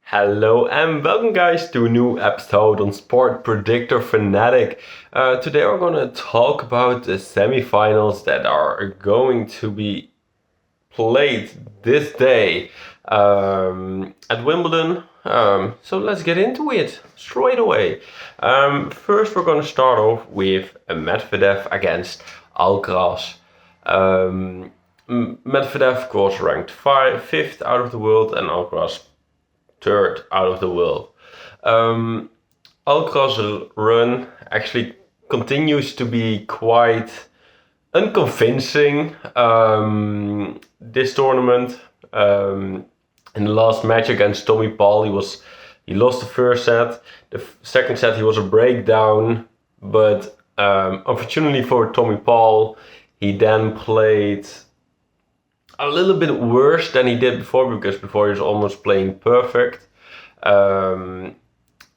Hello and welcome guys to a new episode on Sport Predictor Fanatic. Today we're gonna talk about the semifinals that are going to be played this day at Wimbledon. So let's get into it straight away. First we're gonna start off with Medvedev against Alcaraz. Medvedev, of course, ranked fifth out of the world, and Alcaraz third out of the world. Alcaraz's run actually continues to be quite unconvincing this tournament. In the last match against Tommy Paul, he lost the first set. The second set he was a breakdown, but unfortunately for Tommy Paul, he then played a little bit worse than he did before, because before he was almost playing perfect. And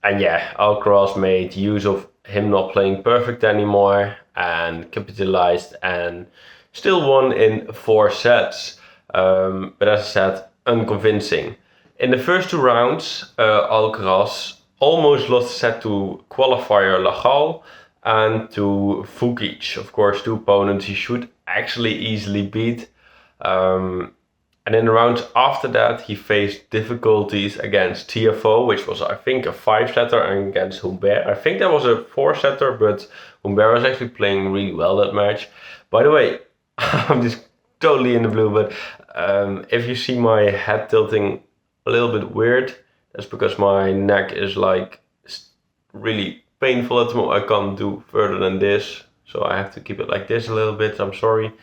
yeah, Alcaraz made use of him not playing perfect anymore and capitalized and still won in 4 sets. But as I said, unconvincing. In the first 2 rounds, Alcaraz almost lost the set to qualifier Lagal and to Fukic. Of course, 2 opponents he should actually easily beat. And in the rounds after that, he faced difficulties against TFO, which was, I think, a 5-setter, and against Humbert. I think that was a 4-setter, but Humbert was actually playing really well that match. By the way, I'm just totally in the blue, but if you see my head tilting a little bit weird, that's because my neck is like really painful at the moment. I can't do further than this, so I have to keep it like this a little bit. I'm sorry.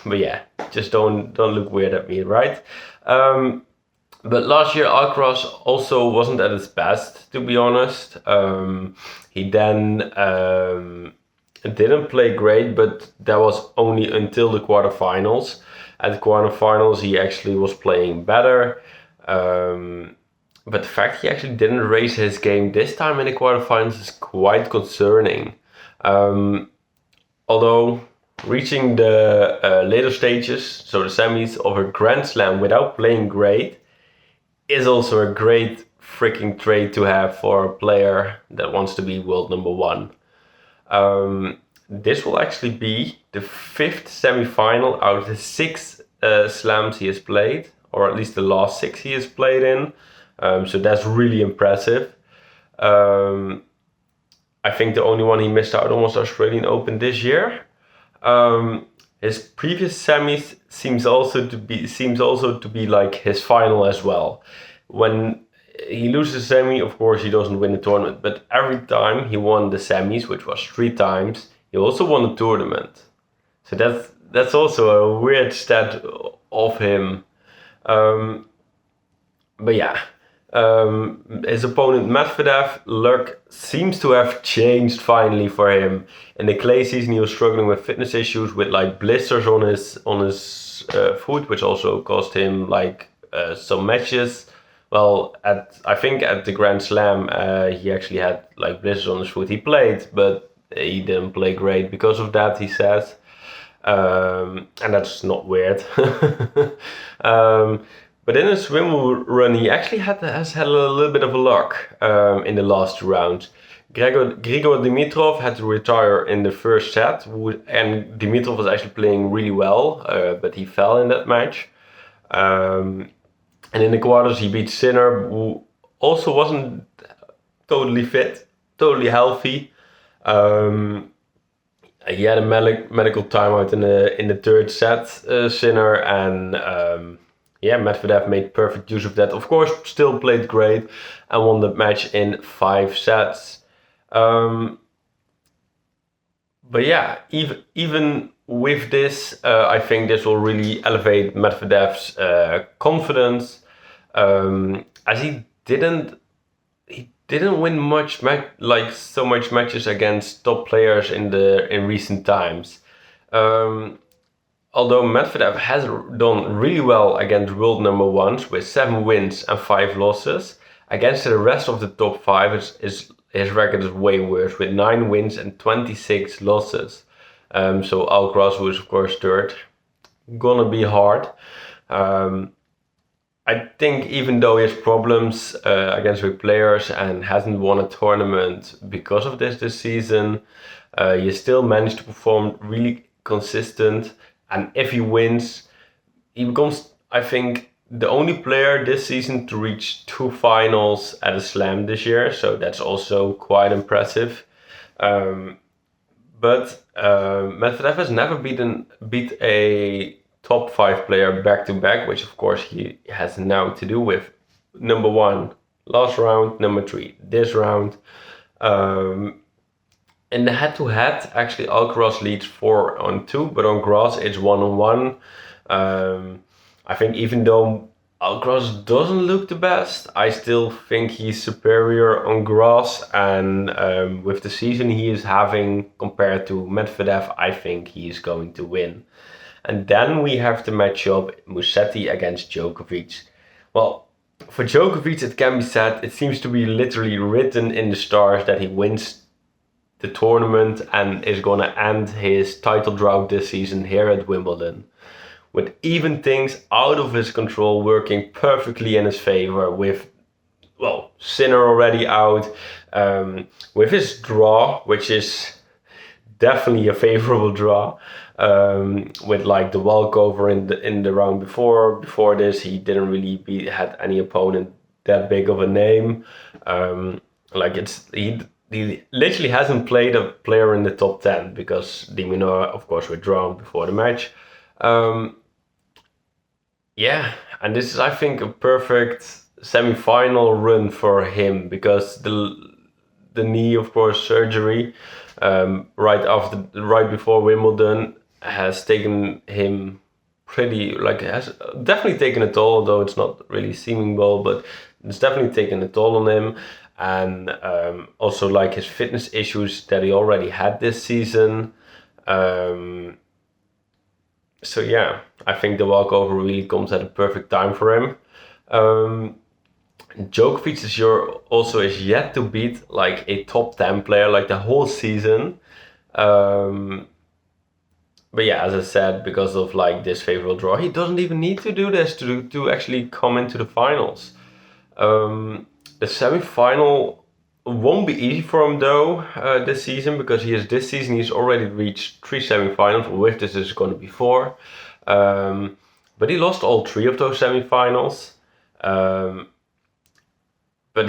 But yeah, just don't look weird at me, right? But last year Alcaraz also wasn't at his best, to be honest. He then didn't play great, but that was only until the quarterfinals. At the quarterfinals he actually was playing better. But the fact he actually didn't raise his game this time in the quarterfinals is quite concerning. Although reaching the later stages, so the semis of a Grand Slam without playing great, is also a great freaking trait to have for a player that wants to be world number 1. This will actually be the 5th semi-final out of the 6 slams he has played, or at least the last 6 he has played in. So that's really impressive. I think the only one he missed out on was the Australian Open this year. His previous semis seems also to be like his final as well. When he loses a semi, of course he doesn't win the tournament, but every time he won the semis, which was 3 times, he also won the tournament. So that's also a weird stat of him. But yeah. His opponent Medvedev, luck seems to have changed finally for him. In the clay season he was struggling with fitness issues, with like blisters on his foot, which also cost him like some matches. Well, I think at the Grand Slam he actually had like blisters on his foot. He played, but he didn't play great because of that, he says. And that's not weird. But in his Wimbledon run, he actually has had a little bit of luck in the last 2 rounds. Grigor Dimitrov had to retire in the first set, and Dimitrov was actually playing really well, but he fell in that match. And in the quarters, he beat Sinner, who also wasn't totally fit, totally healthy. He had a medical timeout in the 3rd set, Sinner, and yeah, Medvedev made perfect use of that. Of course, still played great and won the match in 5 sets. But yeah, even with this, I think this will really elevate Medvedev's confidence, as he didn't win so much matches against top players in recent times. Although Medvedev has done really well against world number 1s with 7 wins and 5 losses, against the rest of the top 5 his record is way worse, with 9 wins and 26 losses. So Alcaraz, who is of course third, gonna be hard. I think even though he has problems against big players and hasn't won a tournament because of this season, he still managed to perform really consistent. And if he wins, he becomes, I think, the only player this season to reach 2 finals at a slam this year. So that's also quite impressive. Um, but Medvedev has never beat a top 5 player back to back, which of course he has now to do with number one last round, number 3 this round. Um, in the head-to-head, actually Alcaraz leads 4-2, but on grass it's 1-1. I think even though Alcaraz doesn't look the best, I still think he's superior on grass, and with the season he is having compared to Medvedev, I think he is going to win. And then we have the matchup Musetti against Djokovic. Well, for Djokovic, it can be said it seems to be literally written in the stars that he wins the tournament and is gonna end his title drought this season here at Wimbledon, with even things out of his control working perfectly in his favor, with, well, Sinner already out, with his draw, which is definitely a favorable draw, with like the walkover in the round before this. He didn't really had any opponent that big of a name. Like he literally hasn't played a player in the top 10 because De Minaur, of course, were drawn before the match. Yeah, and this is, I think, a perfect semi-final run for him because the knee, of course, surgery right before Wimbledon has taken him pretty, like, has definitely taken a toll, although it's not really seeming well, but it's definitely taken a toll on him. And also like his fitness issues that he already had this season. So yeah, I think the walkover really comes at a perfect time for him. Djokovic is yet to beat like a top 10 player like the whole season. But yeah, as I said, because of like this favorable draw, he doesn't even need to do this to actually come into the finals. The semi-final won't be easy for him though this season, because this season he's already reached 3 semi-finals. With this is going to be 4, but he lost all 3 of those semi-finals. But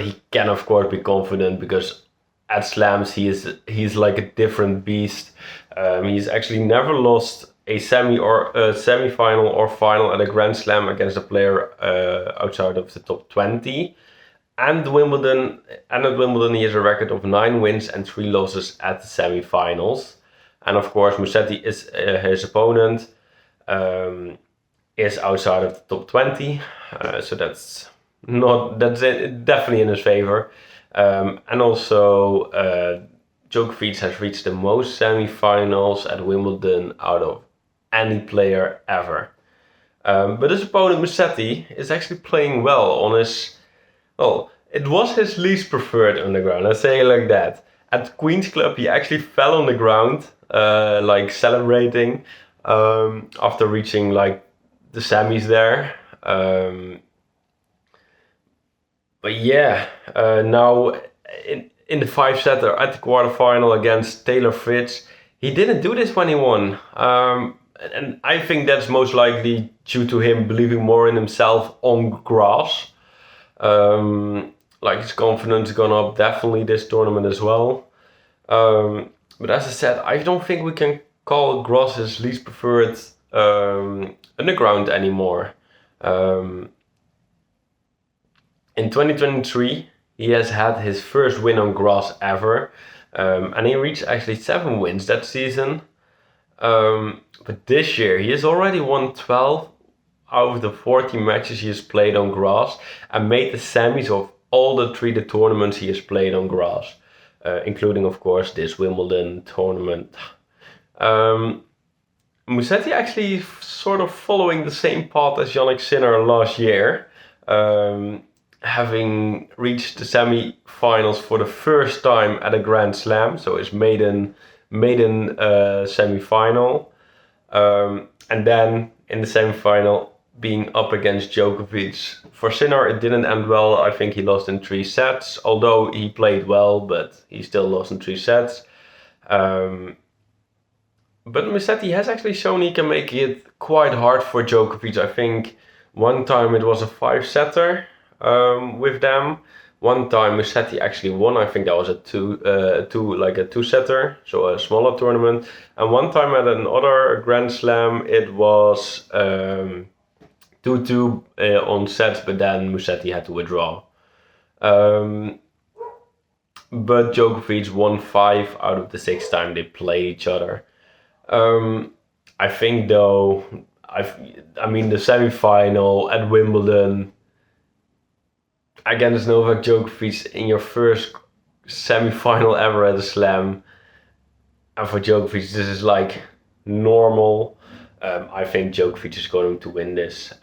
he can of course be confident because at slams he's like a different beast. He's actually never lost a semi-final or final at a Grand Slam against a player outside of the top 20. And at Wimbledon, he has a record of 9 wins and 3 losses at the semi-finals. And of course, Musetti is his opponent, is outside of the top 20, so that's definitely in his favor. And also, Djokovic has reached the most semi-finals at Wimbledon out of any player ever. But his opponent Musetti is actually playing well on his. Well, it was his least preferred underground, let's say it like that. At Queen's Club, he actually fell on the ground, like celebrating, after reaching like the semis there. But yeah, now in the 5-setter at the quarterfinal against Taylor Fritz, he didn't do this when he won. And I think that's most likely due to him believing more in himself on grass. Like his confidence gone up definitely this tournament as well. But as I said, I don't think we can call grass his least preferred underground anymore. In 2023, he has had his first win on grass ever, and he reached actually 7 wins that season. But this year, he has already won 12 out of the 40 matches he has played on grass and made the semis of all the 3 tournaments he has played on grass, including, of course, this Wimbledon tournament. Musetti actually sort of following the same path as Jannik Sinner last year, having reached the semi-finals for the first time at a Grand Slam, so his maiden semi-final, and then in the semi-final being up against Djokovic. For Sinner, it didn't end well. I think he lost in 3 sets, although he played well, but he still lost in 3 sets. But Musetti has actually shown he can make it quite hard for Djokovic. I think one time it was a 5-setter with them. One time Musetti actually won. I think that was a two-setter, so a smaller tournament. And one time at another Grand Slam, it was 2-2 on sets, but then Musetti had to withdraw. But Djokovic won 5 out of the 6 times they played each other. I think though, I mean the semi-final at Wimbledon against Novak Djokovic in your first semi-final ever at a slam, and for Djokovic this is like normal. I think Djokovic is going to win this,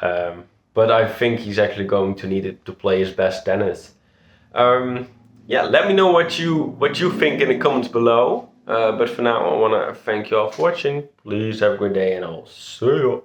but I think he's actually going to need it to play his best tennis. Yeah, let me know what you think in the comments below. But for now, I want to thank you all for watching. Please have a great day, and I'll see you.